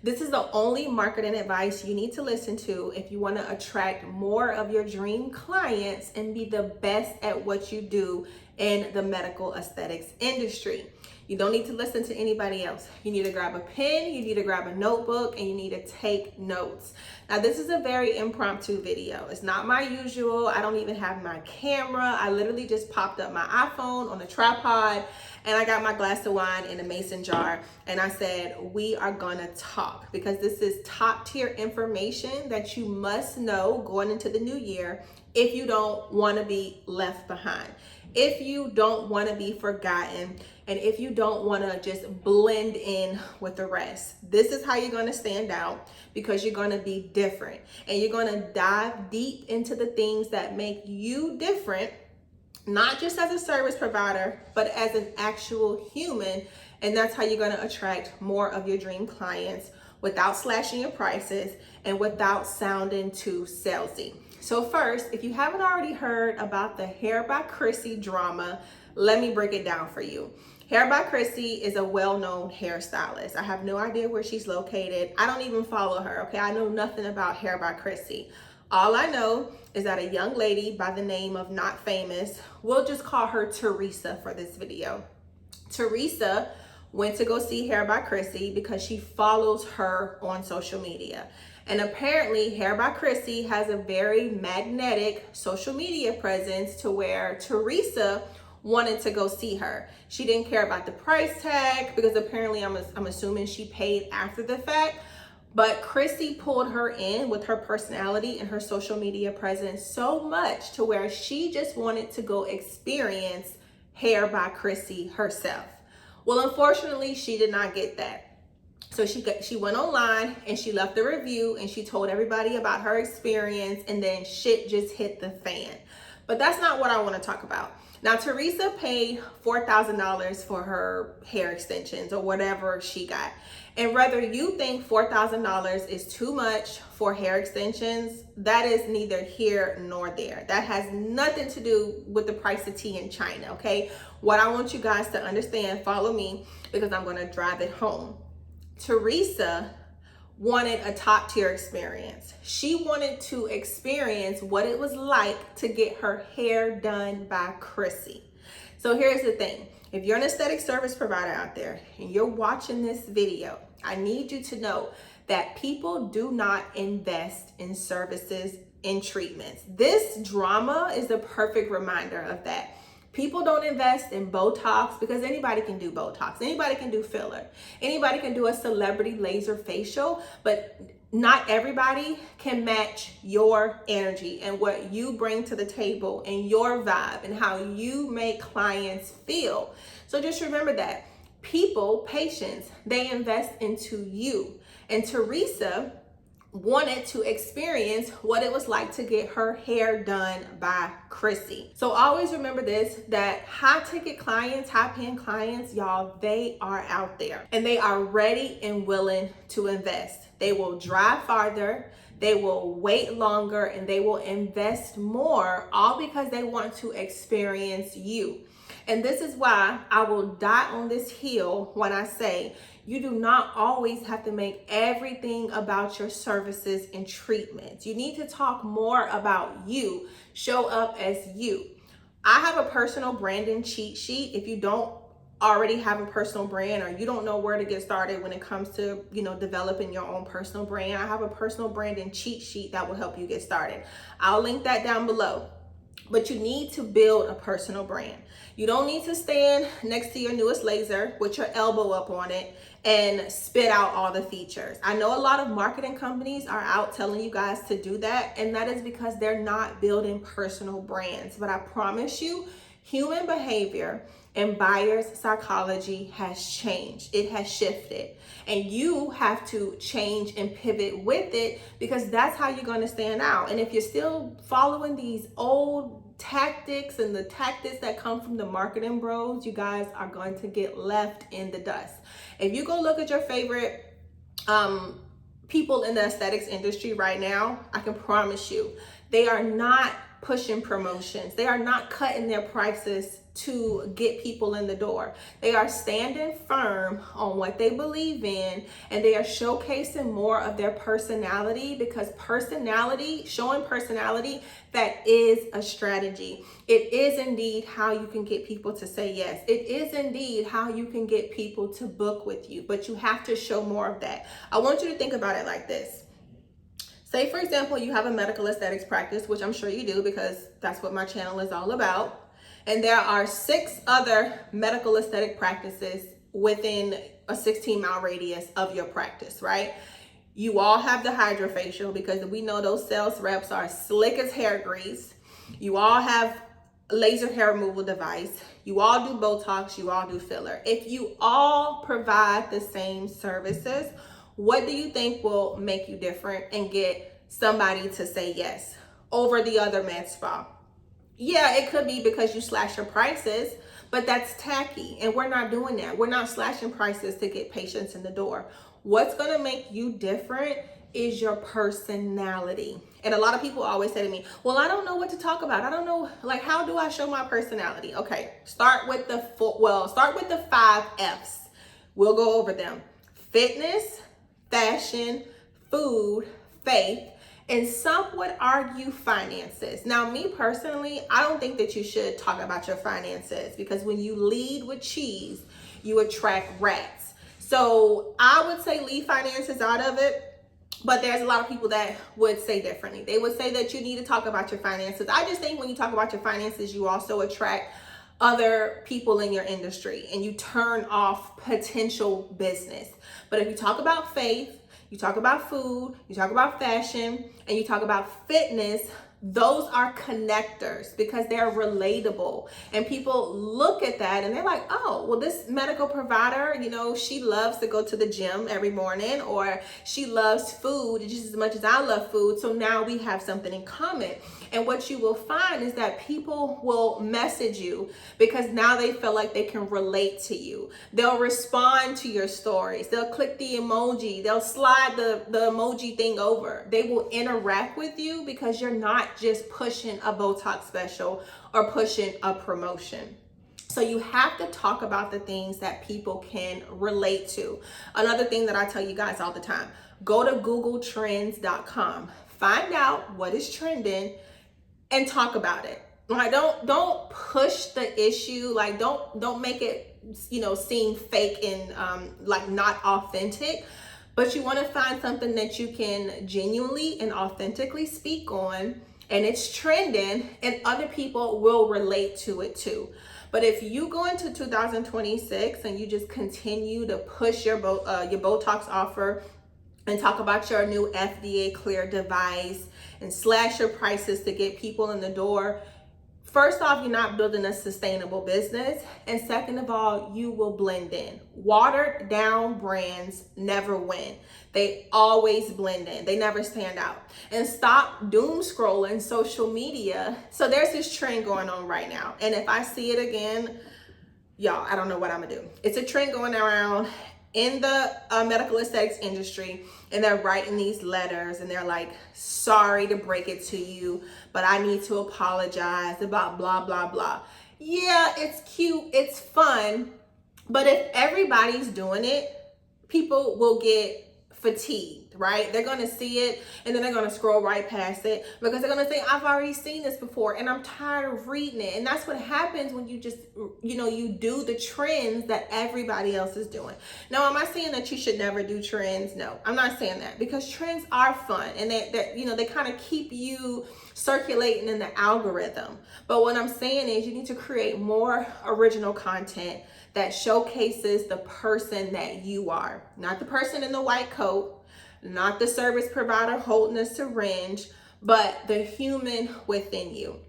This is the only marketing advice you need to listen to if you want to attract more of your dream clients and be the best at what you do in the medical aesthetics industry. You don't need to listen to anybody else. You need to grab a pen, you need to grab a notebook, and you need to take notes. Now, this is a very impromptu video. It's not my usual. I don't even have my camera. I literally just popped up my iPhone on a tripod, and I got my glass of wine in a mason jar, and I said, we are gonna talk, because this is top tier information that you must know going into the new year if you don't wanna be left behind, if you don't wanna be forgotten, and if you don't wanna just blend in with the rest. This is how you're gonna stand out, because you're gonna be different, and you're gonna dive deep into the things that make you different, not just as a service provider, but as an actual human. And that's how you're going to attract more of your dream clients without slashing your prices and without sounding too salesy. So first, if you haven't already heard about the Hair by Chrissy drama, let me break it down for you. Hair by Chrissy is a well-known hairstylist. I have no idea where she's located. I don't even follow her, okay? I know nothing about Hair by Chrissy. All I know is that a young lady by the name of Not Famous, we'll just call her Teresa for this video. Teresa went to go see Hair by Chrissy because she follows her on social media. And apparently Hair by Chrissy has a very magnetic social media presence to where Teresa wanted to go see her. She didn't care about the price tag because apparently I'm assuming she paid after the fact. But Chrissy pulled her in with her personality and her social media presence so much to where she just wanted to go experience Hair by Chrissy herself. Well, unfortunately, she did not get that. So she went online and she left a review and she told everybody about her experience, and then shit just hit the fan. But that's not what I want to talk about. Now, Teresa paid $4,000 for her hair extensions or whatever she got. And whether you think $4,000 is too much for hair extensions, that is neither here nor there. That has nothing to do with the price of tea in China, okay? What I want you guys to understand, follow me, because I'm going to drive it home. Teresa wanted a top tier experience. She wanted to experience what it was like to get her hair done by Chrissy. So here's the thing. If you're an aesthetic service provider out there and you're watching this video, I need you to know that people do not invest in services and treatments. This drama is the perfect reminder of that. People don't invest in Botox because anybody can do Botox. Anybody can do filler. Anybody can do a celebrity laser facial, but not everybody can match your energy and what you bring to the table and your vibe and how you make clients feel. So just remember that. People, patients, they invest into you. And Teresa wanted to experience what it was like to get her hair done by Chrissy. So always remember this, that high ticket clients, high paying clients, y'all, they are out there and they are ready and willing to invest. They will drive farther, they will wait longer, and they will invest more, all because they want to experience you. And this is why I will die on this hill when I say you do not always have to make everything about your services and treatments. You need to talk more about you, show up as you. I have a personal branding cheat sheet. If you don't already have a personal brand, or you don't know where to get started when it comes to, developing your own personal brand, I have a personal branding cheat sheet that will help you get started. I'll link that down below. But you need to build a personal brand. You don't need to stand next to your newest laser with your elbow up on it and spit out all the features. I know a lot of marketing companies are out telling you guys to do that, and that is because they're not building personal brands. But I promise you, human behavior and buyer's psychology has changed. It has shifted. And you have to change and pivot with it, because that's how you're going to stand out. And if you're still following these old tactics and the tactics that come from the marketing bros, you guys are going to get left in the dust. If you go look at your favorite people in the aesthetics industry right now, I can promise you, they are not pushing promotions. They are not cutting their prices to get people in the door. They are standing firm on what they believe in, and they are showcasing more of their personality, because showing personality, that is a strategy. It is indeed how you can get people to say yes. It is indeed how you can get people to book with you, but you have to show more of that. I want you to think about it like this. Say, for example, you have a medical aesthetics practice, which I'm sure you do because that's what my channel is all about. And there are 6 other medical aesthetic practices within a 16-mile radius of your practice, right? You all have the hydrofacial, because we know those sales reps are slick as hair grease. You all have laser hair removal device. You all do Botox. You all do filler. If you all provide the same services, what do you think will make you different and get somebody to say yes over the other med spa? Yeah, it could be because you slash your prices, but that's tacky, and we're not doing that. We're not slashing prices to get patients in the door. What's going to make you different is your personality. And a lot of people always say to me, well, I don't know what to talk about. I don't know, like, how do I show my personality? Okay, start with the 5 F's. We'll go over them: fitness, fashion, food, faith, and some would argue finances. Now, me personally, I don't think that you should talk about your finances, because when you lead with cheese, you attract rats. So I would say leave finances out of it. But there's a lot of people that would say differently. They would say that you need to talk about your finances. I just think when you talk about your finances, you also attract other people in your industry and you turn off potential business. But if you talk about faith, you talk about food, you talk about fashion, and you talk about fitness, those are connectors because they're relatable. And people look at that and they're like, oh, well, this medical provider, she loves to go to the gym every morning, or she loves food just as much as I love food. So now we have something in common. And what you will find is that people will message you because now they feel like they can relate to you. They'll respond to your stories. They'll click the emoji. They'll slide the emoji thing over. They will interact with you because you're not just pushing a Botox special or pushing a promotion. So you have to talk about the things that people can relate to. Another thing that I tell you guys all the time, go to googletrends.com. Find out what is trending and talk about it. Like, don't push the issue. Like, don't make it, seem fake and like not authentic. But you want to find something that you can genuinely and authentically speak on, and it's trending, and other people will relate to it too. But if you go into 2026 and you just continue to push your Botox offer and talk about your new FDA cleared device and slash your prices to get people in the door, first off, you're not building a sustainable business. And second of all, you will blend in. Watered down brands never win. They always blend in. They never stand out. And stop doom scrolling social media. So there's this trend going on right now. And if I see it again, y'all, I don't know what I'm gonna do. It's a trend going around in the medical aesthetics industry, and they're writing these letters and they're like, sorry to break it to you, but I need to apologize about blah, blah, blah. Yeah, it's cute, it's fun, but if everybody's doing it, people will get fatigued, right? They're gonna see it and then they're gonna scroll right past it because they're gonna think, I've already seen this before and I'm tired of reading it. And that's what happens when you just, you do the trends that everybody else is doing. Now, am I saying that you should never do trends? No, I'm not saying that, because trends are fun and they kind of keep you circulating in the algorithm. But what I'm saying is you need to create more original content that showcases the person that you are, not the person in the white coat, not the service provider holding a syringe, but the human within you.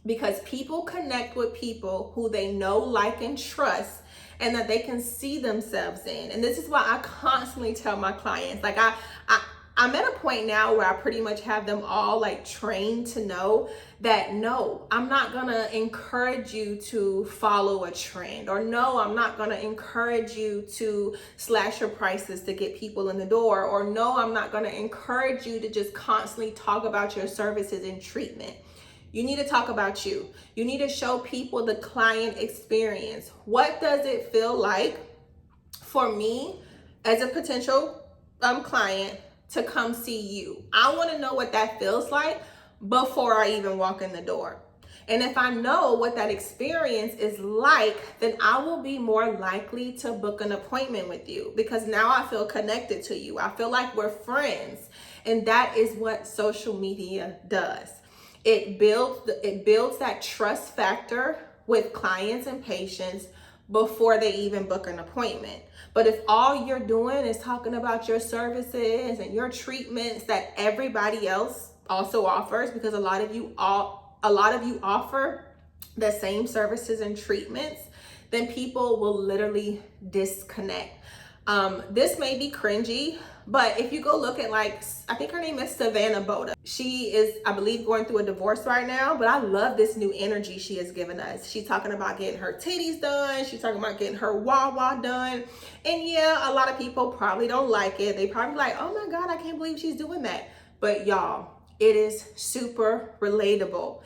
Because people connect with people who they know, like, and trust, and that they can see themselves in. And this is why I constantly tell my clients, like, I'm at a point now where I pretty much have them all like trained to know that no, I'm not gonna encourage you to follow a trend, or no, I'm not gonna encourage you to slash your prices to get people in the door, or no, I'm not gonna encourage you to just constantly talk about your services and treatment. You need to talk about you. You need to show people the client experience. What does it feel like for me as a potential client to come see you? I want to know what that feels like before I even walk in the door. And if I know what that experience is like, then I will be more likely to book an appointment with you, because now I feel connected to you. I feel like we're friends. And that is what social media does. It builds that trust factor with clients and patients before they even book an appointment. But if all you're doing is talking about your services and your treatments that everybody else also offers, because a lot of you offer the same services and treatments, then people will literally disconnect. This may be cringy, but if you go look at, like, I think her name is Savannah Boda. She is, I believe, going through a divorce right now, but I love this new energy she has given us. She's talking about getting her titties done. She's talking about getting her wah-wah done. And yeah, a lot of people probably don't like it. They probably like, oh my God, I can't believe she's doing that. But y'all, it is super relatable.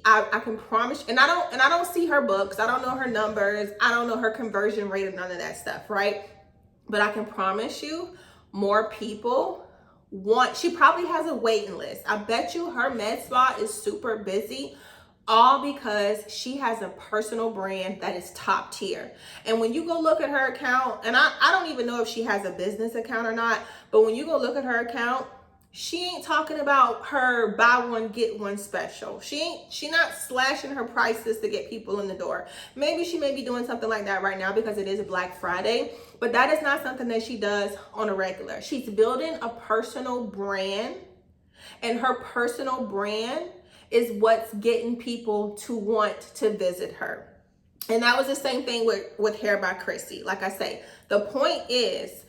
I can promise, and I don't see her books. I don't know her numbers. I don't know her conversion rate and none of that stuff, right? But I can promise you, more people she probably has a waiting list. I bet you her med spa is super busy, all because she has a personal brand that is top tier. And when you go look at her account, and I don't even know if she has a business account or not, but when you go look at her account, she ain't talking about her buy one get one special. She not slashing her prices to get people in the door. Maybe she may be doing something like that right now because it is a Black Friday, but that is not something that she does on a regular. She's building a personal brand, and her personal brand is what's getting people to want to visit her. And that was the same thing with Hair by Chrissy. Like I say, the point is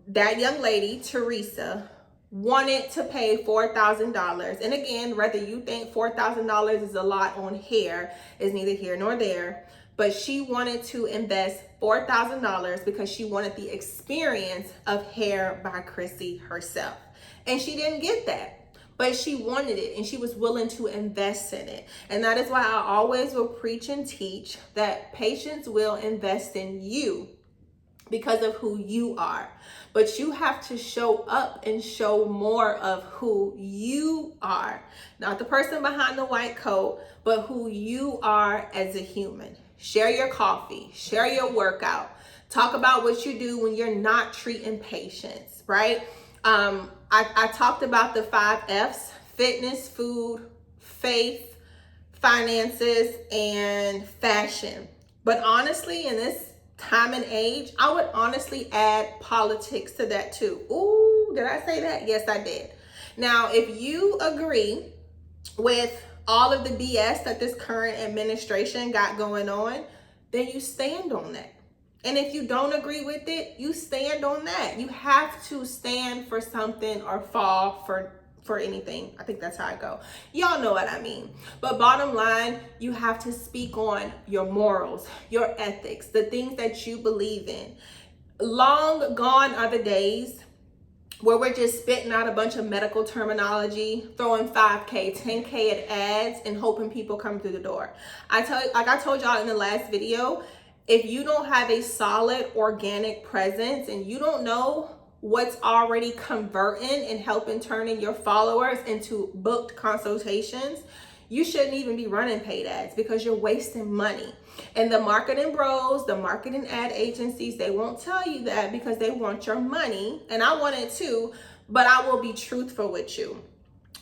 that young lady, Teresa, wanted to pay $4,000. And again, whether you think $4,000 is a lot on hair is neither here nor there, but she wanted to invest $4,000 because she wanted the experience of Hair by Chrissy herself. And she didn't get that, but she wanted it, and she was willing to invest in it. And that is why I always will preach and teach that patients will invest in you because of who you are. But you have to show up and show more of who you are. Not the person behind the white coat, but who you are as a human. Share your coffee, share your workout. Talk about what you do when you're not treating patients, right? I talked about the 5 F's: fitness, food, faith, finances, and fashion. But honestly, in this time and age, I would honestly add politics to that too. Ooh, did I say that? Yes, I did. Now, if you agree with all of the BS that this current administration got going on, then you stand on that. And if you don't agree with it, you stand on that. You have to stand for something or fall for anything. I think that's how I go. Y'all know what I mean. But bottom line, you have to speak on your morals, your ethics, the things that you believe in. Long gone are the days where we're just spitting out a bunch of medical terminology, throwing 5K, 10K at ads, and hoping people come through the door. Like I told y'all in the last video, if you don't have a solid organic presence and you don't know what's already converting and helping turning your followers into booked consultations, you shouldn't even be running paid ads, because you're wasting money. And the marketing bros, the marketing ad agencies, they won't tell you that because they want your money. And I want it too, but I will be truthful with you,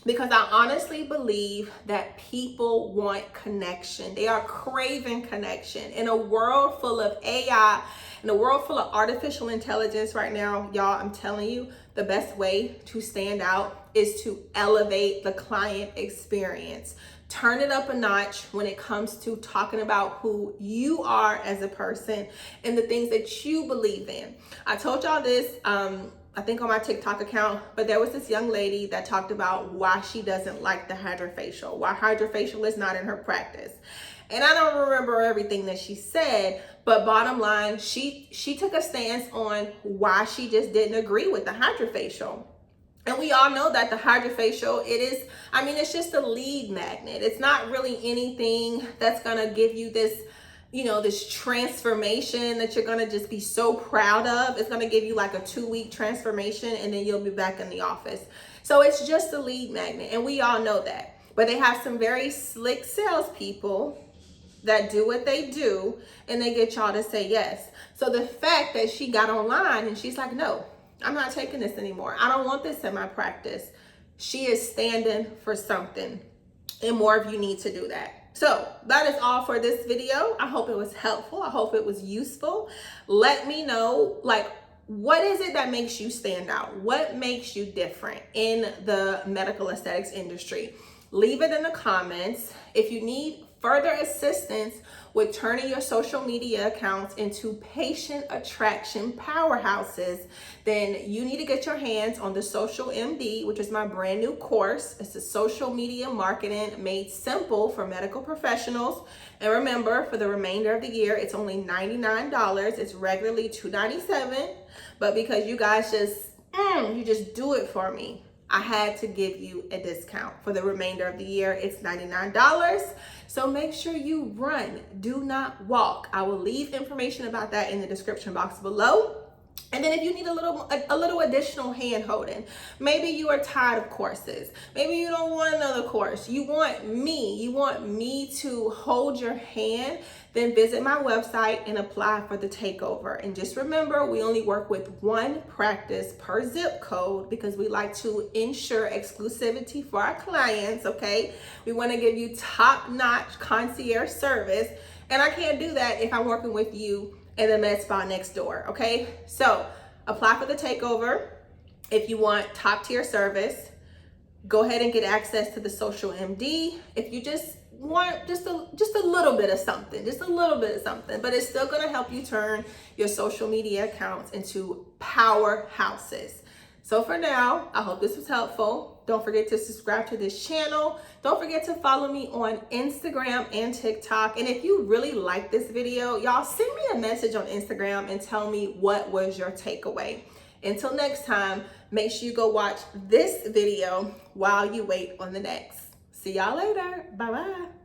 because I honestly believe that people want connection. They are craving connection. In a world full of AI, in a world full of artificial intelligence right now, y'all, I'm telling you, the best way to stand out is to elevate the client experience. Turn it up a notch when it comes to talking about who you are as a person and the things that you believe in. I told y'all this, I think on my TikTok account, but there was this young lady that talked about why she doesn't like the hydrofacial, why hydrofacial is not in her practice. And I don't remember everything that she said, but bottom line, she took a stance on why she just didn't agree with the hydrofacial. And we all know that the hydrofacial, it's just a lead magnet. It's not really anything that's gonna give you this, this transformation that you're gonna just be so proud of. It's gonna give you like a 2-week transformation and then you'll be back in the office. So it's just a lead magnet, and we all know that. But they have some very slick salespeople that do what they do, and they get y'all to say yes. So the fact that she got online and she's like, no, I'm not taking this anymore. I don't want this in my practice. She is standing for something, and more of you need to do that. So that is all for this video. I hope it was helpful. I hope it was useful. Let me know, what is it that makes you stand out? What makes you different in the medical aesthetics industry? Leave it in the comments. If you need further assistance with turning your social media accounts into patient attraction powerhouses, then you need to get your hands on the Social MD, which is my brand new course. It's a social media marketing made simple for medical professionals. And remember, for the remainder of the year, it's only $99. It's regularly $297. But because you guys you just do it for me, I had to give you a discount. For the remainder of the year, it's $99. So make sure you run, do not walk. I will leave information about that in the description box below. And then if you need a little additional hand holding, maybe you are tired of courses. Maybe you don't want another course. You want me to hold your hand, then visit my website and apply for the takeover. And just remember, we only work with one practice per zip code because we like to ensure exclusivity for our clients, okay? We want to give you top-notch concierge service. And I can't do that if I'm working with you in the med spa next door, okay? So apply for the takeover. If you want top tier service, go ahead and get access to the Social MD. If you just want just a little bit of something, but it's still gonna help you turn your social media accounts into powerhouses. So for now, I hope this was helpful. Don't forget to subscribe to this channel. Don't forget to follow me on Instagram and TikTok. And if you really like this video, y'all send me a message on Instagram and tell me what was your takeaway. Until next time, make sure you go watch this video while you wait on the next. See y'all later. Bye-bye.